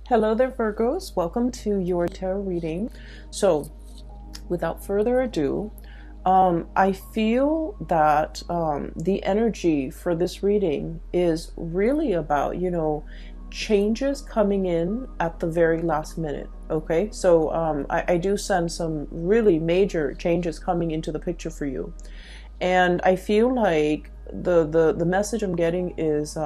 Hello there, Virgos. Welcome to your tarot reading. So, without further ado, I feel that the energy for this reading is really about, changes coming in at the very last minute. Okay, so I do sense some really major changes coming into the picture for you. And I feel like the message I'm getting is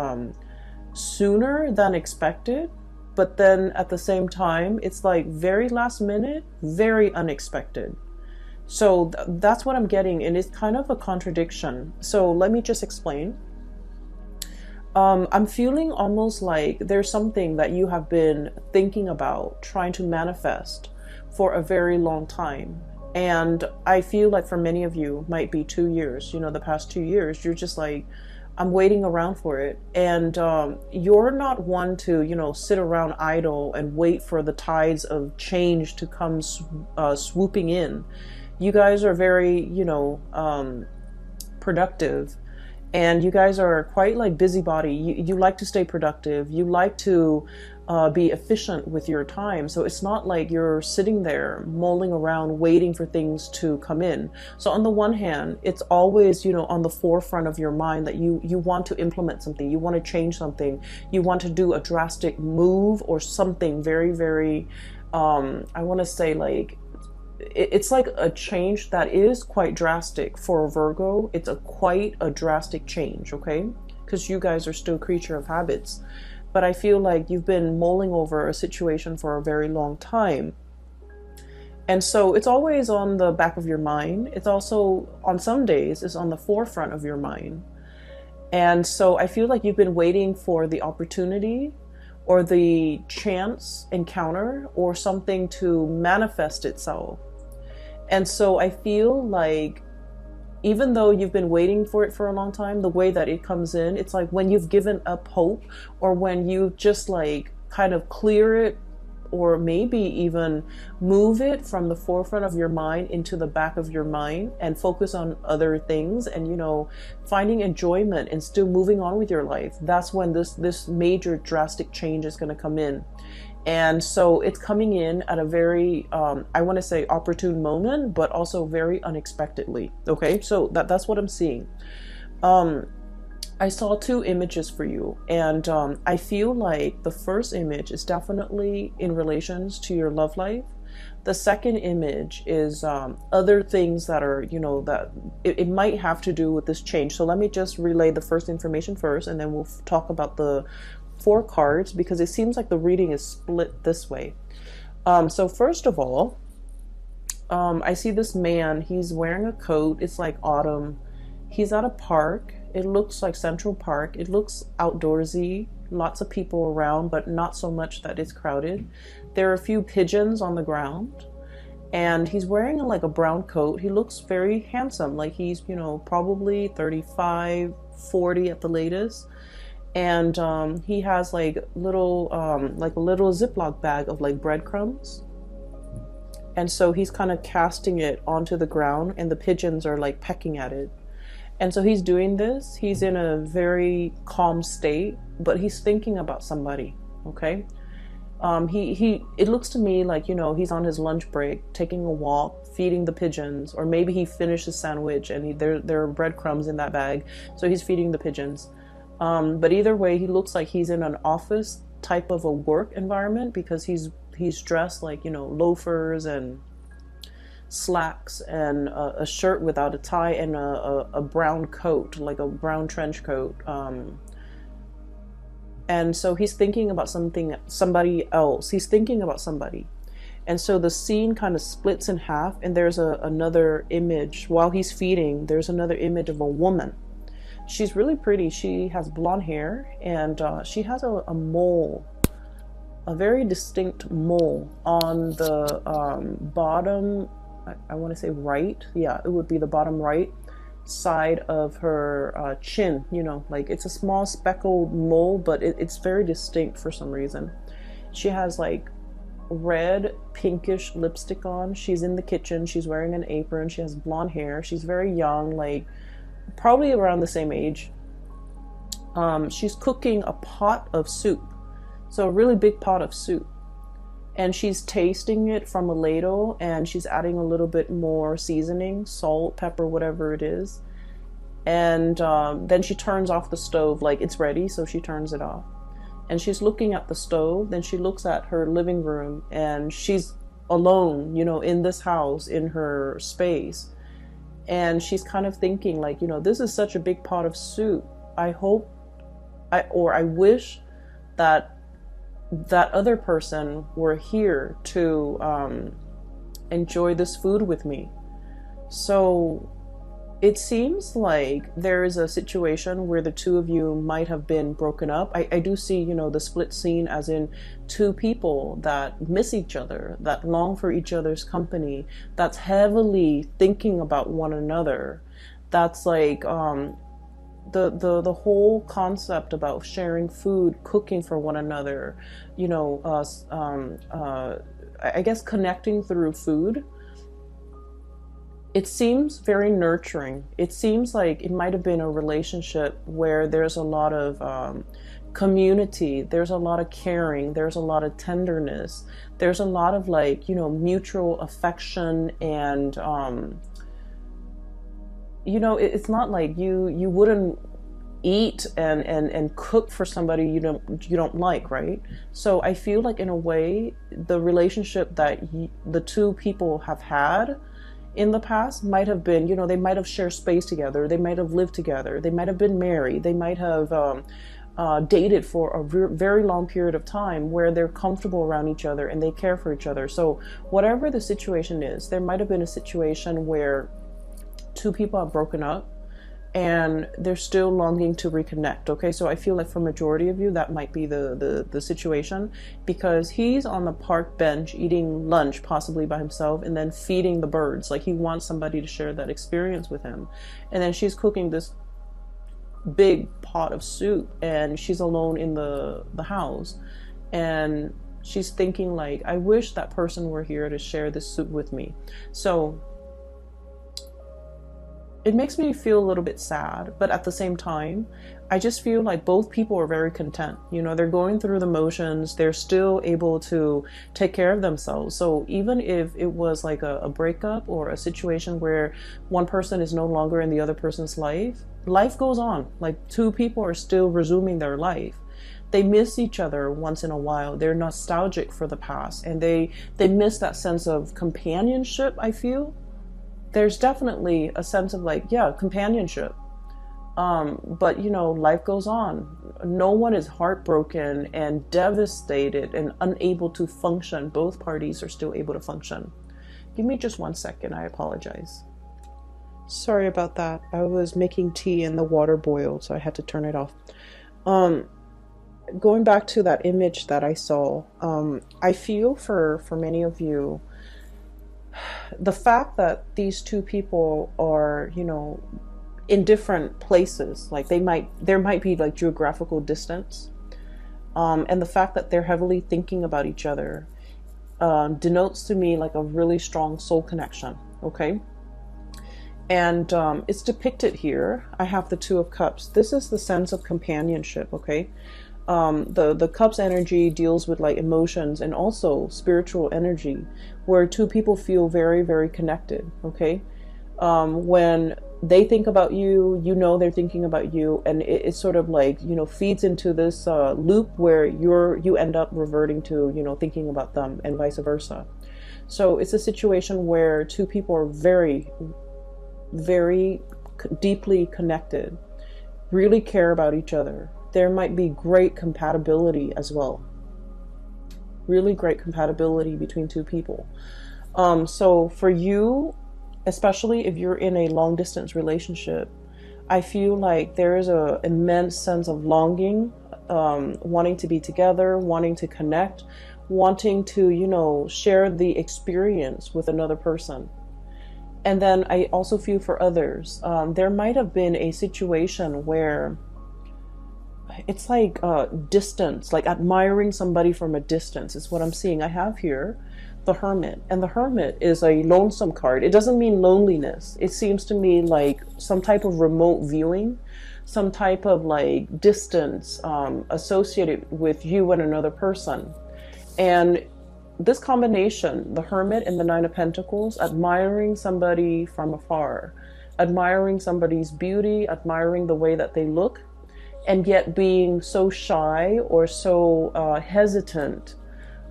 sooner than expected, but then at the same time it's like very last minute, very unexpected. So that's what I'm getting, and it's kind of a contradiction. So let me just explain. I'm feeling almost like there's something that you have been thinking about, trying to manifest for a very long time. And I feel like for many of you, might be 2 years, the past 2 years, you're just like, I'm waiting around for it. And you're not one to, sit around idle and wait for the tides of change to come swooping in. You guys are very, productive. And you guys are quite like busybody. You like to stay productive. You like to be efficient with your time. So it's not like you're sitting there mulling around waiting for things to come in. So on the one hand, it's always, on the forefront of your mind that you want to implement something. You want to change something. You want to do a drastic move or something very, very, I want to say like, it's like a change that is quite drastic for a Virgo. It's quite a drastic change, okay? Because you guys are still a creature of habits. But I feel like you've been mulling over a situation for a very long time. And so it's always on the back of your mind. It's also, on some days, it's on the forefront of your mind. And so I feel like you've been waiting for the opportunity or the chance encounter or something to manifest itself. And so I feel like even though you've been waiting for it for a long time, the way that it comes in, it's like when you've given up hope, or when you just like kind of clear it, or maybe even move it from the forefront of your mind into the back of your mind and focus on other things and, finding enjoyment and still moving on with your life. That's when this major drastic change is going to come in. And so it's coming in at a very, I want to say opportune moment, but also very unexpectedly. Okay, so that's what I'm seeing. I saw two images for you, and I feel like the first image is definitely in relations to your love life. The second image is other things that are, that it might have to do with this change. So let me just relay the first information first, and then we'll talk about the 4 cards, because it seems like the reading is split this way. So first of all, I see this man. He's wearing a coat. It's like autumn. He's at a park. It looks like Central Park. It looks outdoorsy. Lots of people around, but not so much that it's crowded. There are a few pigeons on the ground. And he's wearing like a brown coat. He looks very handsome. Like he's, probably 35, 40 at the latest. And he has like little, like a little Ziploc bag of like breadcrumbs. And so he's kind of casting it onto the ground, and the pigeons are like pecking at it. And so he's doing this. He's in a very calm state, but he's thinking about somebody. Okay. It looks to me like, he's on his lunch break, taking a walk, feeding the pigeons, or maybe he finished his sandwich and there are breadcrumbs in that bag. So he's feeding the pigeons. But either way, he looks like he's in an office type of a work environment, because he's dressed like, loafers and slacks and a shirt without a tie and a brown coat, like a brown trench coat. And so he's thinking about somebody else. He's thinking about somebody. And so the scene kind of splits in half, and there's another image. While he's feeding, there's another image of a woman. She's really pretty. She has blonde hair, and she has a mole, a very distinct mole on the bottom, I want to say right. Yeah, it would be the bottom right side of her chin. Like it's a small speckled mole, but it's very distinct for some reason. She has like red pinkish lipstick on. She's in the kitchen. She's wearing an apron. She has blonde hair. She's very young, like probably around the same age. She's cooking a pot of soup. So a really big pot of soup. And she's tasting it from a ladle, and she's adding a little bit more seasoning, salt, pepper, whatever it is. And then she turns off the stove, like it's ready, so she turns it off. And she's looking at the stove, then she looks at her living room, and she's alone, you know, in this house, in her space. And she's kind of thinking like, you know, this is such a big pot of soup. I wish that that other person were here to enjoy this food with me. So it seems like there is a situation where the two of you might have been broken up. I do see, you know, the split scene as in two people that miss each other, that long for each other's company, that's heavily thinking about one another. That's like the whole concept about sharing food, cooking for one another, you know, I guess connecting through food. It seems very nurturing. It seems like it might have been a relationship where there's a lot of community, there's a lot of caring, there's a lot of tenderness, there's a lot of like, you know, mutual affection, and you know, it's not like you wouldn't eat and cook for somebody you don't like, right? So I feel like in a way the relationship that the two people have had in the past might have been, you know, they might have shared space together, they might have lived together, they might have been married, they might have dated for a very long period of time where they're comfortable around each other and they care for each other. So whatever the situation is, there might have been a situation where two people have broken up and they're still longing to reconnect. Okay, so I feel like for majority of you that might be the situation, because he's on the park bench eating lunch possibly by himself and then feeding the birds. Like he wants somebody to share that experience with him. And then she's cooking this big pot of soup and she's alone in the house, and she's thinking like, I wish that person were here to share this soup with me. So it makes me feel a little bit sad, but at the same time, I just feel like both people are very content. You know, they're going through the motions, they're still able to take care of themselves. So even if it was like a breakup or a situation where one person is no longer in the other person's life, life goes on. Like two people are still resuming their life. They miss each other once in a while. They're nostalgic for the past, and they miss that sense of companionship, I feel. There's definitely a sense of like, yeah, companionship. But you know, life goes on. No one is heartbroken and devastated and unable to function. Both parties are still able to function. Give me just 1 second. I apologize. Sorry about that. I was making tea and the water boiled, so I had to turn it off. Going back to that image that I saw, I feel for many of you, the fact that these two people are, you know, in different places, like there might be like geographical distance, and the fact that they're heavily thinking about each other denotes to me like a really strong soul connection. Okay, and it's depicted here. I have the Two of Cups. This is the sense of companionship. Okay, the Cups energy deals with like emotions and also spiritual energy, where two people feel very, very connected. Okay, when they think about you, you know they're thinking about you, and it's sort of like, you know, feeds into this loop where you end up reverting to, you know, thinking about them, and vice versa. So it's a situation where two people are very, very deeply connected, really care about each other. There might be great compatibility as well. Really great compatibility between two people. So for you, especially if you're in a long distance relationship, I feel like there is an immense sense of longing, wanting to be together, wanting to connect, wanting to, you know, share the experience with another person. And then I also feel for others, there might have been a situation where it's like distance, like admiring somebody from a distance is what I'm seeing. I have here the Hermit, and the Hermit is a lonesome card. It doesn't mean loneliness. It seems to me like some type of remote viewing. some type of like distance associated with you and another person. And this combination, the Hermit and the Nine of Pentacles, admiring somebody from afar, admiring somebody's beauty, admiring the way that they look, and yet being so shy or so hesitant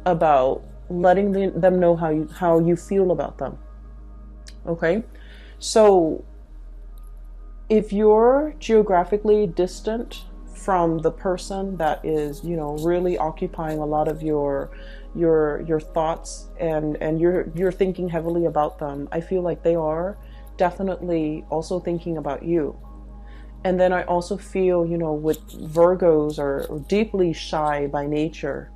about letting them know how you feel about them. Okay, so if you're geographically distant from the person that is, you know, really occupying a lot of your thoughts, and you're thinking heavily about them, I feel like they are definitely also thinking about you. And then I also feel, you know, with Virgos are deeply shy by nature.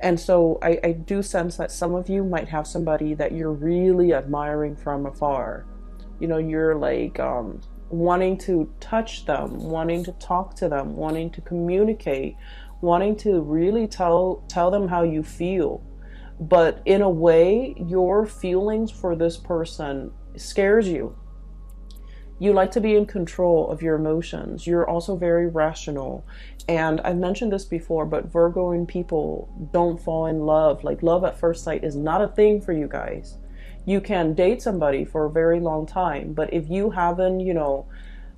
And so I do sense that some of you might have somebody that you're really admiring from afar. You know, you're like wanting to touch them, wanting to talk to them, wanting to communicate, wanting to really tell them how you feel. But in a way, your feelings for this person scares you. You like to be in control of your emotions. You're also very rational. And I've mentioned this before, but Virgoing people don't fall in love. Like, love at first sight is not a thing for you guys. You can date somebody for a very long time, but if you haven't, you know,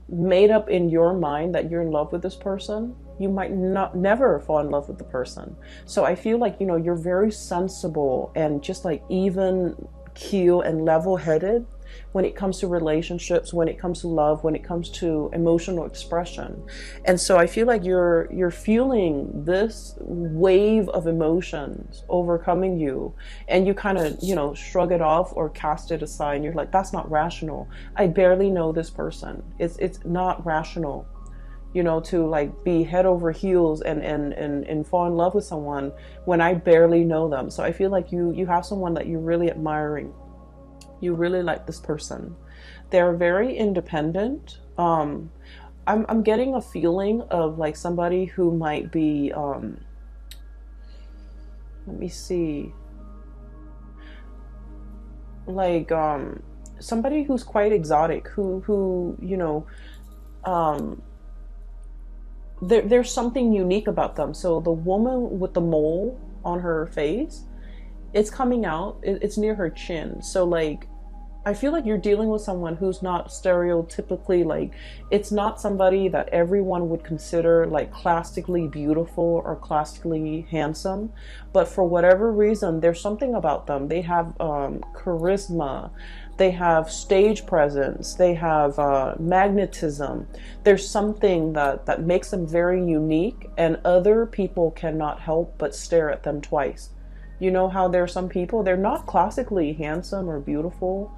made up in your mind that you're in love with this person, you might never fall in love with the person. So I feel like, you know, you're very sensible and just like even keel and level-headed when it comes to relationships, when it comes to love, when it comes to emotional expression. And so I feel like you're feeling this wave of emotions overcoming you, and you kind of, you know, shrug it off or cast it aside, and you're like, that's not rational. I barely know this person. It's not rational, you know, to like be head over heels and fall in love with someone when I barely know them. So I feel like you have someone that you're really admiring. You really like this person. They're very independent. I'm getting a feeling of like somebody who might be, let me see, like somebody who's quite exotic, who you know, there's something unique about them. So the woman with the mole on her face, it's coming out, it's near her chin. So like, I feel like you're dealing with someone who's not stereotypically, like, it's not somebody that everyone would consider like classically beautiful or classically handsome, but for whatever reason, there's something about them. They have charisma, they have stage presence, they have magnetism. There's something that makes them very unique, and other people cannot help but stare at them twice. You know how there are some people, they're not classically handsome or beautiful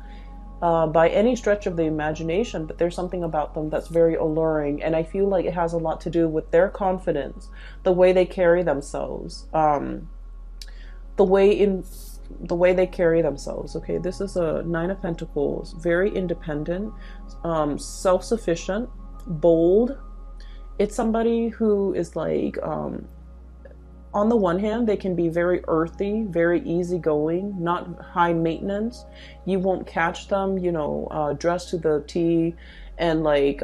by any stretch of the imagination, but there's something about them that's very alluring. And I feel like it has a lot to do with their confidence, the way they carry themselves, the way they carry themselves. Okay, this is a Nine of Pentacles, very independent, self-sufficient, bold. It's somebody who is like, on the one hand, they can be very earthy, very easygoing, not high maintenance. You won't catch them, you know, dressed to the T and like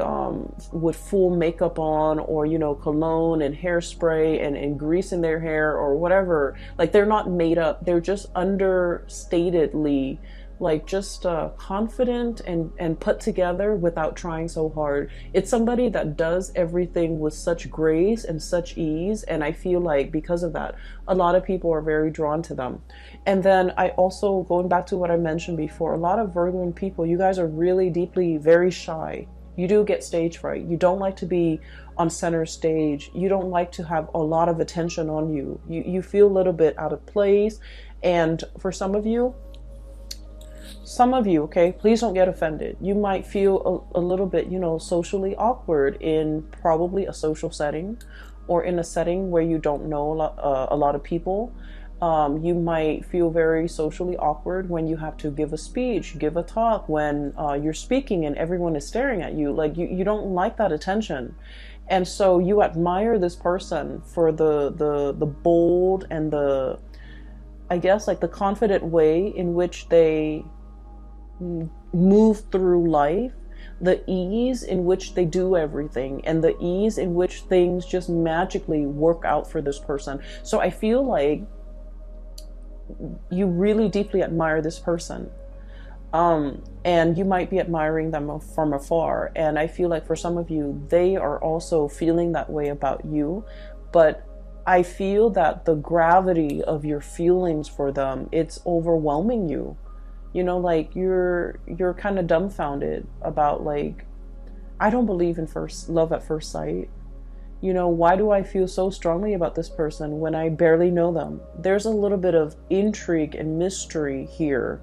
with full makeup on, or, you know, cologne and hairspray and grease in their hair or whatever. Like, they're not made up. They're just understatedly like just confident and put together without trying so hard. It's somebody that does everything with such grace and such ease, and I feel like because of that, a lot of people are very drawn to them. And then I also, going back to what I mentioned before, a lot of Virgo people, you guys are really deeply very shy. You do get stage fright. You don't like to be on center stage. You don't like to have a lot of attention on you. You feel a little bit out of place. And for some of you, okay, please don't get offended. You might feel a little bit, you know, socially awkward in probably a social setting, or in a setting where you don't know a lot of people. You might feel very socially awkward when you have to give a speech, give a talk, when you're speaking and everyone is staring at you. Like, you don't like that attention. And so you admire this person for the bold and the, I guess, like the confident way in which they move through life, the ease in which they do everything, and the ease in which things just magically work out for this person. So I feel like you really deeply admire this person. And you might be admiring them from afar. And I feel like for some of you, they are also feeling that way about you. But I feel that the gravity of your feelings for them, it's overwhelming you. You know, like you're kind of dumbfounded about, like, I don't believe in love at first sight. You know, why do I feel so strongly about this person when I barely know them? There's a little bit of intrigue and mystery here.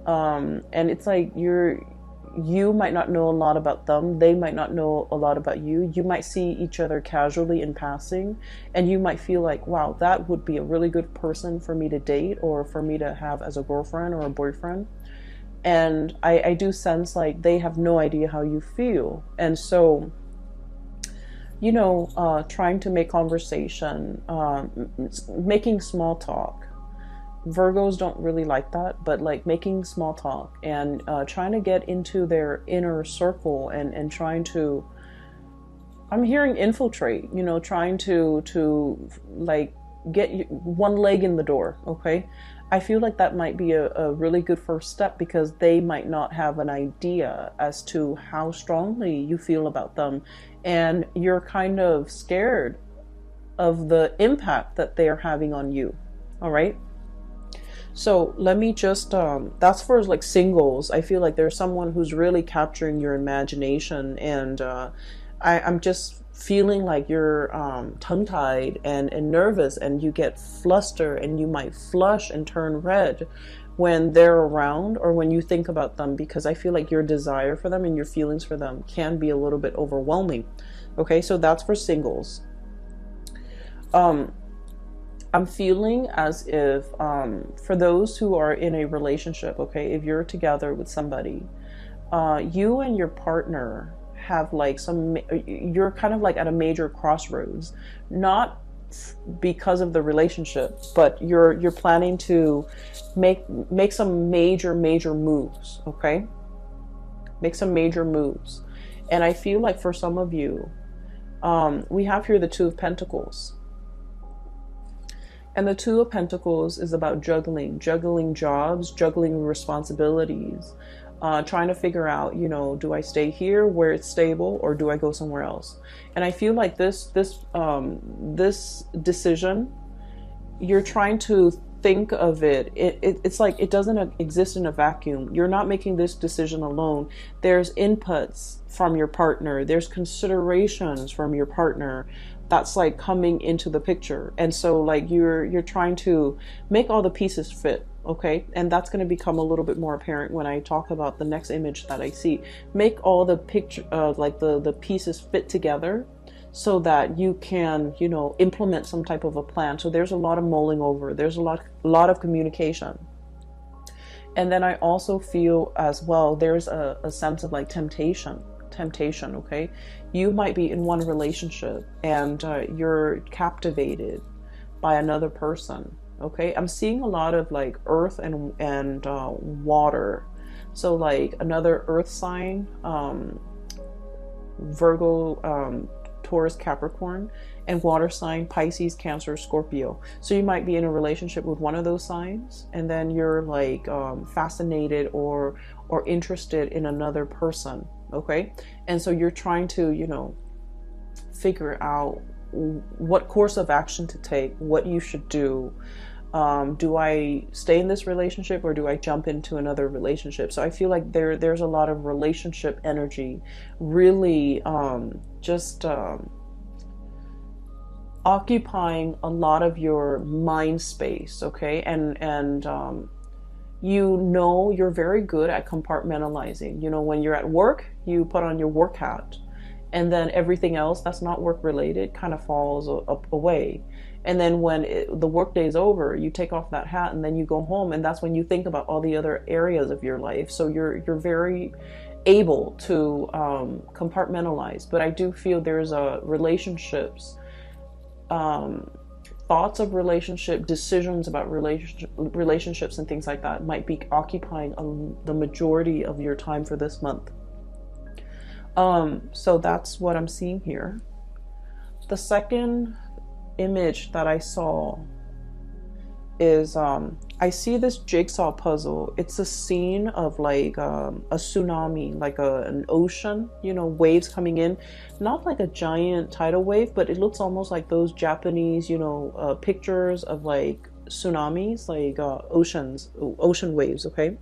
And it's like you might not know a lot about them. They might not know a lot about you. You might see each other casually in passing, and you might feel like, wow, that would be a really good person for me to date or for me to have as a girlfriend or a boyfriend. And I do sense like they have no idea how you feel. And so, you know, trying to make conversation, making small talk. Virgos don't really like that, but like making small talk and trying to get into their inner circle and trying to, I'm hearing infiltrate, you know, trying to like get one leg in the door. Okay. I feel like that might be a really good first step, because they might not have an idea as to how strongly you feel about them. And you're kind of scared of the impact that they are having on you. All right. So let me just, that's for like singles. I feel like there's someone who's really capturing your imagination, and I'm just feeling like you're tongue-tied and nervous, and you get flustered, and you might flush and turn red when they're around or when you think about them, because I feel like your desire for them and your feelings for them can be a little bit overwhelming. Okay, so that's for singles. I'm feeling as if, for those who are in a relationship, okay, if you're together with somebody, you and your partner have like you're kind of like at a major crossroads, not because of the relationship, but you're planning to make some major moves, okay? Make some major moves. And I feel like for some of you, we have here the Two of Pentacles. And the Two of Pentacles is about juggling jobs, juggling responsibilities, trying to figure out, you know, do I stay here where it's stable, or do I go somewhere else? And I feel like this decision, you're trying to think of it. It's like it doesn't exist in a vacuum. You're not making this decision alone. There's inputs from your partner. There's considerations from your partner that's like coming into the picture. And so like you're trying to make all the pieces fit, okay? And that's going to become a little bit more apparent when I talk about the next image that I see. Make all the picture like the pieces fit together so that you can, you know, implement some type of a plan. So there's a lot of mulling over. There's a lot of communication. And then I also feel as well, there's a sense of like temptation, okay? You might be in one relationship and you're captivated by another person, okay? I'm seeing a lot of like earth and water. So like another earth sign, Virgo, Taurus, Capricorn, and water sign, Pisces, Cancer, Scorpio. So you might be in a relationship with one of those signs, and then you're like fascinated or interested in another person, okay? And so you're trying to, you know, figure out what course of action to take, what you should do. Do I stay in this relationship or do I jump into another relationship? So I feel like there's a lot of relationship energy, really occupying a lot of your mind space, okay? And you know, you're very good at compartmentalizing. You know, when you're at work, you put on your work hat, and then everything else that's not work related kind of falls away. And then when the work day is over, you take off that hat and then you go home, and that's when you think about all the other areas of your life. So you're very able to compartmentalize. But I do feel there's relationships, thoughts of relationship, decisions about relationships and things like that might be occupying the majority of your time for this month. So that's what I'm seeing here. The second image that I saw is I see this jigsaw puzzle. It's a scene of like a tsunami, like an ocean, you know, waves coming in, not like a giant tidal wave, but it looks almost like those Japanese, you know, pictures of like tsunamis, like ocean waves. Okay,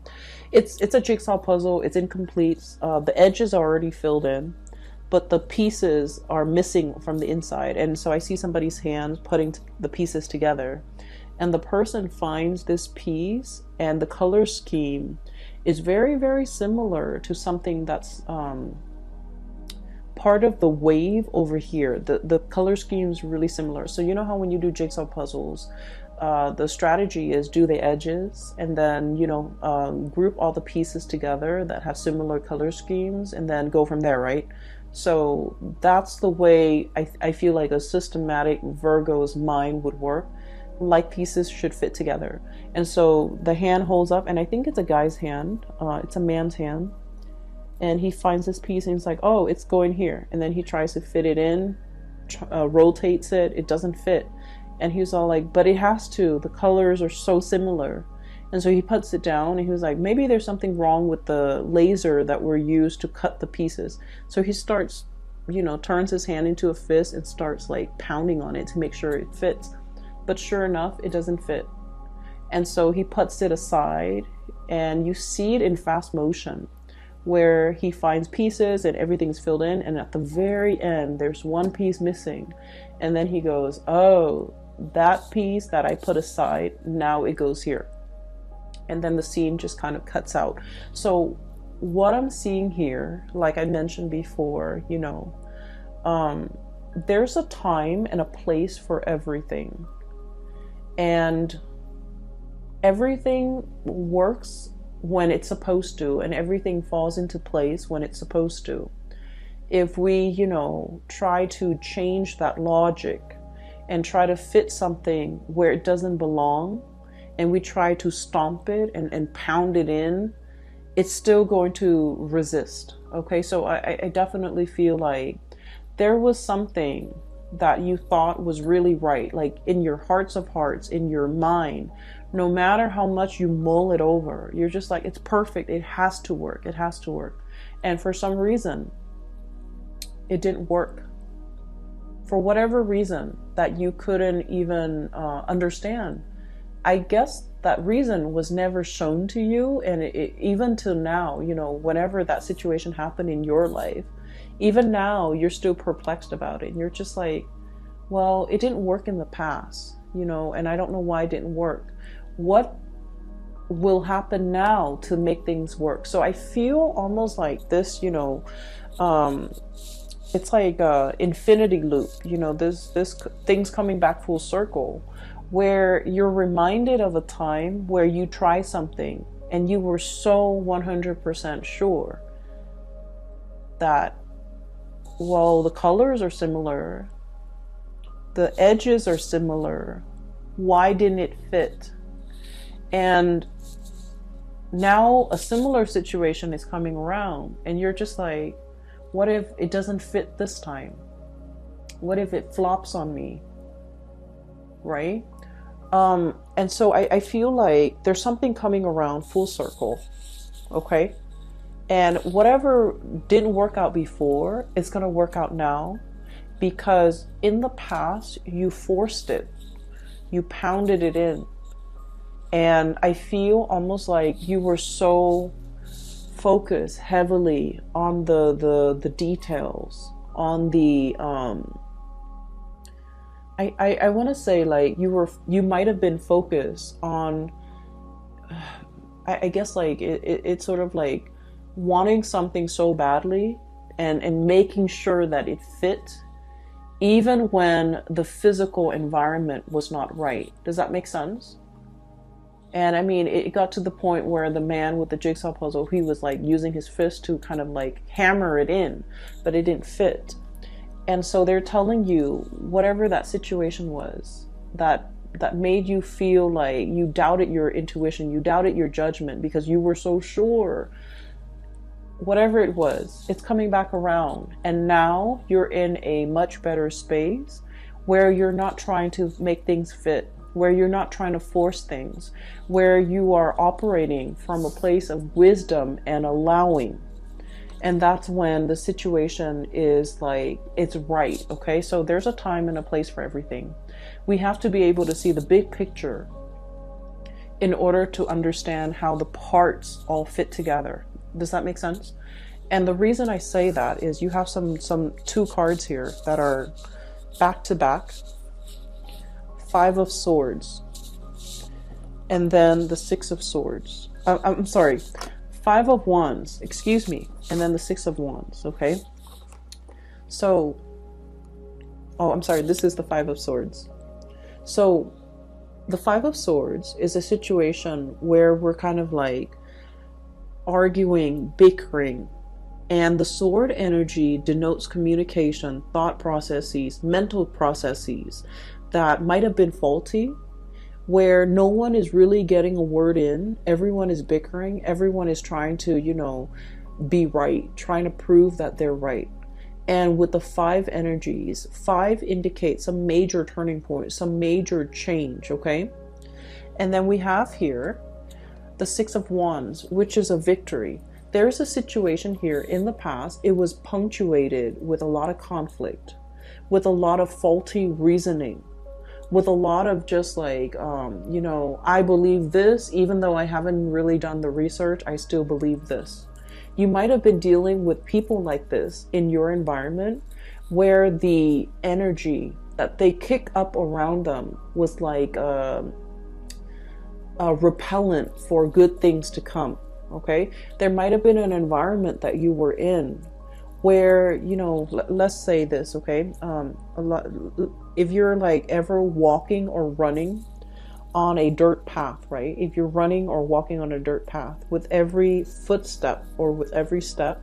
it's a jigsaw puzzle. It's incomplete. The edges are already filled in, but the pieces are missing from the inside. And so I see somebody's hand putting the pieces together, and the person finds this piece, and the color scheme is very, very similar to something that's part of the wave over here. The color scheme is really similar. So you know how when you do jigsaw puzzles, the strategy is do the edges and then, you know, group all the pieces together that have similar color schemes and then go from there, right? So that's the way I feel like a systematic Virgo's mind would work. Like pieces should fit together. And so the hand holds up, and I think it's a guy's hand. It's a man's hand. And he finds this piece and he's like, oh, it's going here. And then he tries to fit it in, rotates it. It doesn't fit. And he's all like, but it has to. The colors are so similar. And so he puts it down and he was like, maybe there's something wrong with the laser that were used to cut the pieces. So he starts, you know, turns his hand into a fist and starts like pounding on it to make sure it fits. But sure enough, it doesn't fit. And so he puts it aside, and you see it in fast motion where he finds pieces and everything's filled in. And at the very end, there's one piece missing. And then he goes, oh, that piece that I put aside, now it goes here. And then the scene just kind of cuts out. So what I'm seeing here, like I mentioned before, you know, there's a time and a place for everything. And everything works when it's supposed to, and everything falls into place when it's supposed to. If we, you know, try to change that logic and try to fit something where it doesn't belong, and we try to stomp it and pound it in, it's still going to resist. Okay, so I definitely feel like there was something that you thought was really right, like in your hearts of hearts, in your mind, no matter how much you mull it over, you're just like, it's perfect, it has to work, it has to work. And for some reason, it didn't work. For whatever reason that you couldn't even understand. I guess that reason was never shown to you, and even till now, you know, whenever that situation happened in your life, even now, you're still perplexed about it. And you're just like, well, it didn't work in the past, you know, and I don't know why it didn't work. What will happen now to make things work? So I feel almost like this, you know, it's like a infinity loop, you know, this things coming back full circle, where you're reminded of a time where you try something and you were so 100% sure that, well, the colors are similar, the edges are similar, why didn't it fit? And now a similar situation is coming around, and you're just like, what if it doesn't fit this time? What if it flops on me? Right? And so I feel like there's something coming around full circle. Okay? And whatever didn't work out before, it's going to work out now, because in the past, you forced it. You pounded it in. And I feel almost like you were so focused heavily on the details, on the, I want to say like you might have been focused on, I guess like it's sort of like wanting something so badly and making sure that it fit, even when the physical environment was not right. Does that make sense? And I mean, it got to the point where the man with the jigsaw puzzle, he was like using his fist to kind of like hammer it in, but it didn't fit. And so they're telling you, whatever that situation was, that made you feel like you doubted your intuition, you doubted your judgment because you were so sure whatever it was, it's coming back around. And now you're in a much better space where you're not trying to make things fit, where you're not trying to force things, where you are operating from a place of wisdom and allowing. And that's when the situation is like, it's right. Okay. So there's a time and a place for everything. We have to be able to see the big picture in order to understand how the parts all fit together. Does that make sense? And the reason I say that is you have some two cards here that are back to back. Five of Swords. And then the Six of Swords. I'm sorry. Five of Wands. Excuse me. And then the Six of Wands. Okay. So, oh, I'm sorry. This is the Five of Swords. So the Five of Swords is a situation where we're kind of like arguing, bickering, and the sword energy denotes communication, thought processes, mental processes that might have been faulty, where no one is really getting a word in. Everyone is bickering. Everyone is trying to, you know, be right, trying to prove that they're right. And with the five energies, five indicates some major turning point, some major change, okay? And then we have here the Six of Wands, which is a victory. There's a situation here in the past, it was punctuated with a lot of conflict, with a lot of faulty reasoning, with a lot of just like, you know, I believe this, even though I haven't really done the research, I still believe this. You might have been dealing with people like this in your environment where the energy that they kick up around them was like a repellent for good things to come. Okay, there might have been an environment that you were in where, you know, let's say this, okay, if you're like ever walking or running on a dirt path, right? If you're running or walking on a dirt path, with every footstep or with every step,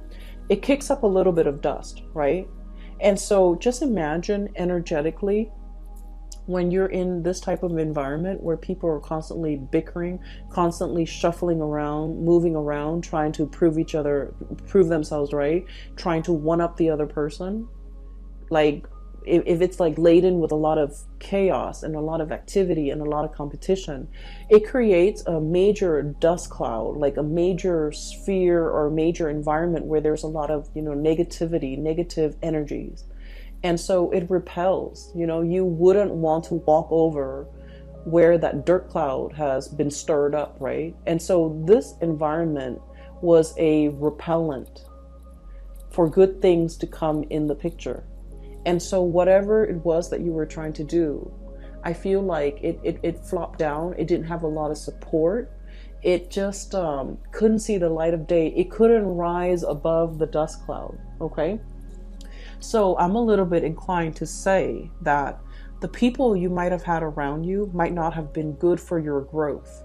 it kicks up a little bit of dust, right? And so just imagine energetically when you're in this type of environment where people are constantly bickering, constantly shuffling around, moving around, trying to prove themselves right, trying to one up the other person. Like if it's like laden with a lot of chaos and a lot of activity and a lot of competition, it creates a major dust cloud, like a major sphere or major environment where there's a lot of, you know, negativity, negative energies. And so it repels, you know, you wouldn't want to walk over where that dirt cloud has been stirred up, right? And so this environment was a repellent for good things to come in the picture. And so whatever it was that you were trying to do, I feel like it flopped down. It didn't have a lot of support. It just couldn't see the light of day. It couldn't rise above the dust cloud, okay? So I'm a little bit inclined to say that the people you might have had around you might not have been good for your growth.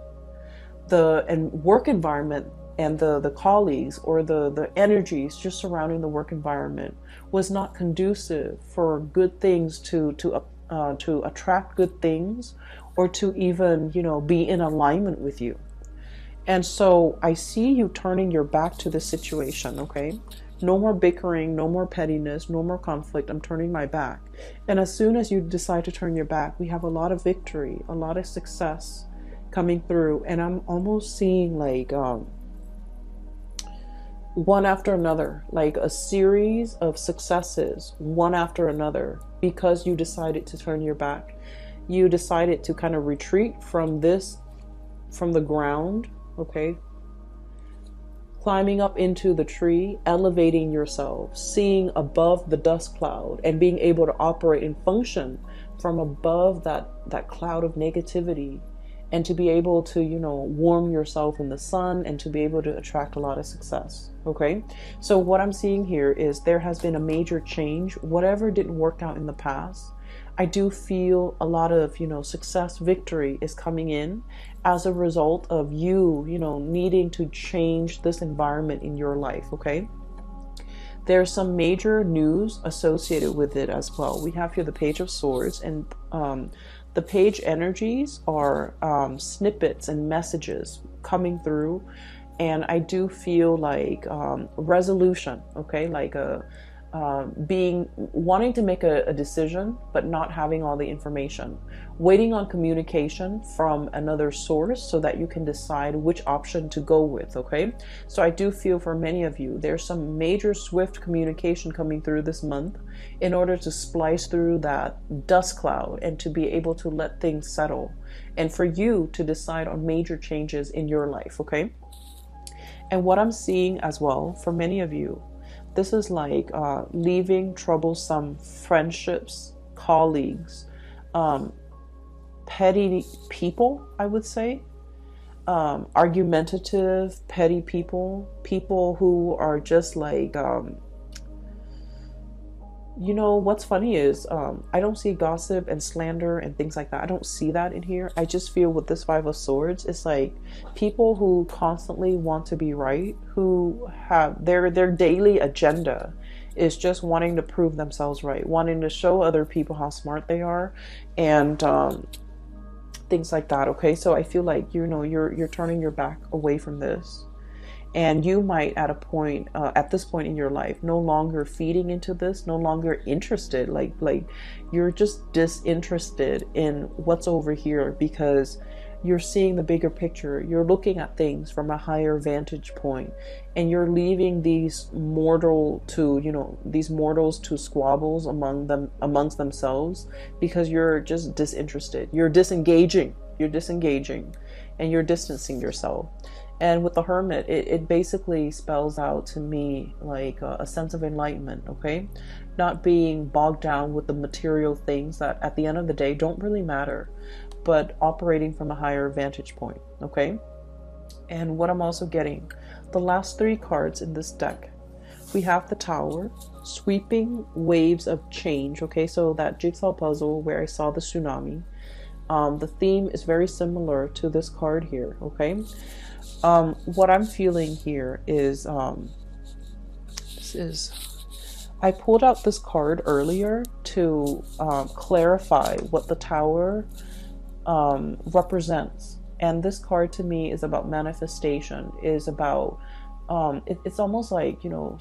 The work environment and the colleagues or the energies just surrounding the work environment was not conducive for good things to attract good things, or to even, you know, be in alignment with you. And so I see you turning your back to the situation, okay? No more bickering, no more pettiness, no more conflict. I'm turning my back. And as soon as you decide to turn your back, we have a lot of victory, a lot of success coming through. And I'm almost seeing like one after another, like a series of successes, one after another, because you decided to turn your back. You decided to kind of retreat from the ground, okay? Climbing up into the tree, elevating yourself, seeing above the dust cloud, and being able to operate and function from above that cloud of negativity, and to be able to, you know, warm yourself in the sun and to be able to attract a lot of success. Okay. So what I'm seeing here is there has been a major change. Whatever didn't work out in the past, I do feel a lot of, you know, success, victory is coming in as a result of you, you know, needing to change this environment in your life. Okay. There's some major news associated with it as well. We have here the Page of Swords, and the page energies are snippets and messages coming through. And I do feel like resolution, okay, like being wanting to make a decision but not having all the information, waiting on communication from another source so that you can decide which option to go with. Okay, so I do feel for many of you there's some major swift communication coming through this month in order to splice through that dust cloud and to be able to let things settle, and for you to decide on major changes in your life. Okay, and what I'm seeing as well for many of you, this is like leaving troublesome friendships, colleagues, petty people, I would say, argumentative, petty people, people who are just like, you know, what's funny is I don't see gossip and slander and things like that. I don't see that in here. I just feel with this Five of Swords, it's like people who constantly want to be right, who have their daily agenda is just wanting to prove themselves right, wanting to show other people how smart they are, and things like that. Okay, so I feel like, you know, you're turning your back away from this. And you might at a point, at this point in your life, no longer feeding into this, no longer interested, like you're just disinterested in what's over here because you're seeing the bigger picture. You're looking at things from a higher vantage point, and you're leaving these mortals to squabbles amongst themselves because you're just disinterested. You're disengaging, and you're distancing yourself. And with the Hermit, it basically spells out to me like a sense of enlightenment, okay? Not being bogged down with the material things that at the end of the day don't really matter, but operating from a higher vantage point, okay? And what I'm also getting, the last three cards in this deck, we have the Tower, sweeping waves of change, okay? So that jigsaw puzzle where I saw the tsunami, the theme is very similar to this card here, okay? What I'm feeling here is, I pulled out this card earlier to clarify what the Tower represents. And this card to me is about manifestation, is about, it's almost like, you know,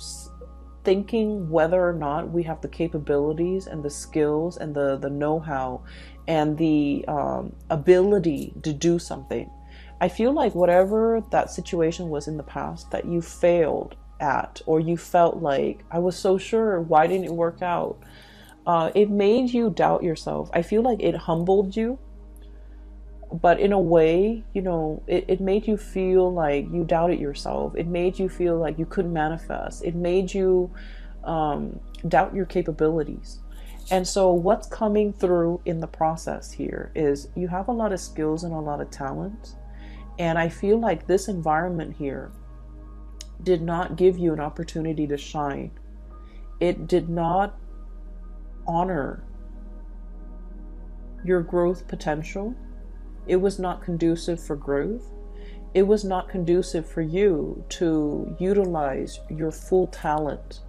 thinking whether or not we have the capabilities and the skills and the know-how and the ability to do something. I feel like whatever that situation was in the past that you failed at, or you felt like, I was so sure, why didn't it work out? It made you doubt yourself. I feel like it humbled you, but in a way, you know, it made you feel like you doubted yourself. It made you feel like you couldn't manifest. It made you doubt your capabilities. And so what's coming through in the process here is you have a lot of skills and a lot of talent. And I feel like this environment here did not give you an opportunity to shine. It did not honor your growth potential. It was not conducive for growth. It was not conducive for you to utilize your full talent,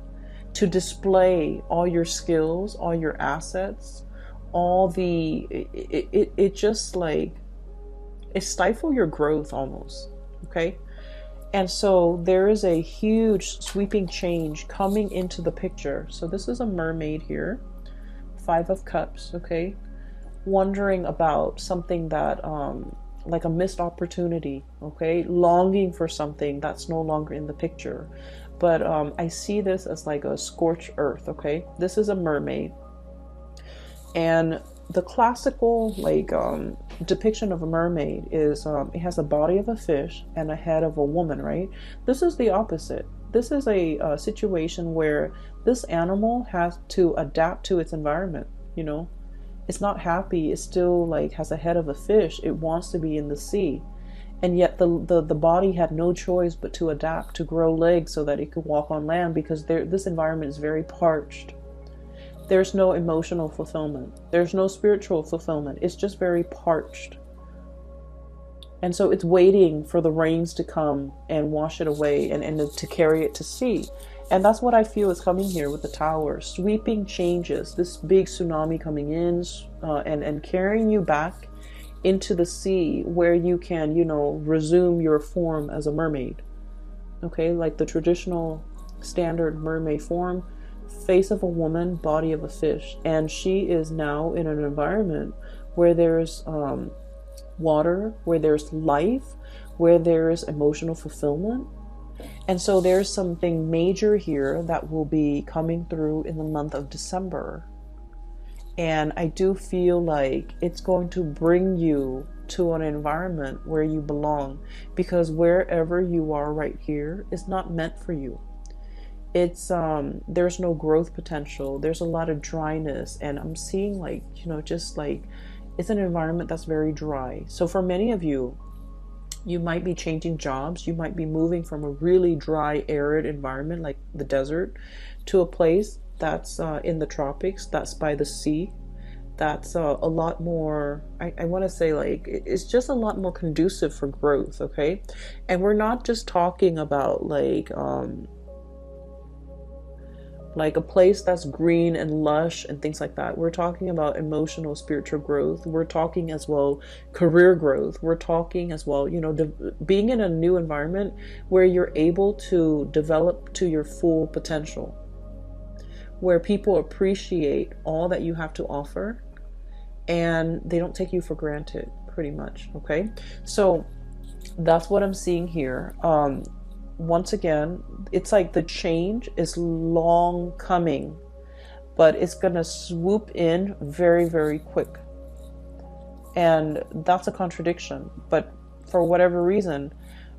to display all your skills, all your assets, all the, it just like, it stifles your growth almost, okay? And so there is a huge sweeping change coming into the picture. So this is a mermaid here, Five of Cups, okay? Wondering about something that, like a missed opportunity, okay? Longing for something that's no longer in the picture. But I see this as like a scorched earth, okay? This is a mermaid. And the classical like depiction of a mermaid is it has a body of a fish and a head of a woman, right? This is the opposite. This is a situation where this animal has to adapt to its environment, you know? It's not happy. It still like has a head of a fish. It wants to be in the sea. And yet the body had no choice but to adapt, to grow legs so that it could walk on land, because this environment is very parched. There's no emotional fulfillment. There's no spiritual fulfillment. It's just very parched. And so it's waiting for the rains to come and wash it away and to carry it to sea. And that's what I feel is coming here with the Tower. Sweeping changes, this big tsunami coming in and carrying you back into the sea where you can, you know, resume your form as a mermaid. okay, like the traditional standard mermaid form, face of a woman, body of a fish. And she is now in an environment where there's water, where there's life, where there's emotional fulfillment. And so there's something major here that will be coming through in the month of December. And I do feel like it's going to bring you to an environment where you belong, because wherever you are right here is not meant for you. It's there's no growth potential. There's a lot of dryness, and I'm seeing like, just like it's an environment that's very dry. So for many of you, you might be changing jobs. You might be moving from a really dry, arid environment like the desert to a place that's in the tropics, that's by the sea, that's a lot more, I want to say, like, it's just a lot more conducive for growth, okay? And we're not just talking about like a place that's green and lush and things like that. We're talking about emotional, spiritual growth. We're talking as well career growth. We're talking as well, being in a new environment where you're able to develop to your full potential, where people appreciate all that you have to offer and they don't take you for granted, pretty much, okay? So that's what I'm seeing here. Once again, it's like the change is long coming, but it's going to swoop in very, very quick. And that's a contradiction. But for whatever reason,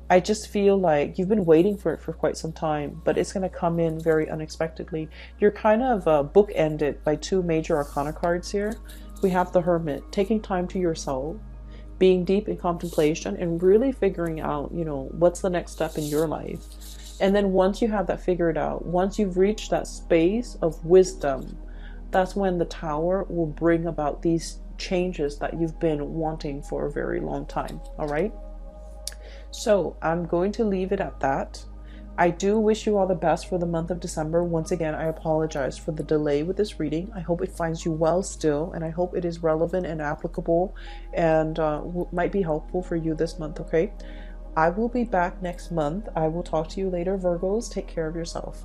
I just feel like you've been waiting for it for quite some time, but it's going to come in very unexpectedly. You're kind of bookended by two major arcana cards here. We have the Hermit, taking time to yourself, being deep in contemplation and really figuring out, what's the next step in your life. And then once you have that figured out, once you've reached that space of wisdom, that's when the Tower will bring about these changes that you've been wanting for a very long time. All right. So I'm going to leave it at that. I do wish you all the best for the month of December. Once again, I apologize for the delay with this reading. I hope it finds you well still, and I hope it is relevant and applicable and might be helpful for you this month, okay? I will be back next month. I will talk to you later, Virgos. Take care of yourself.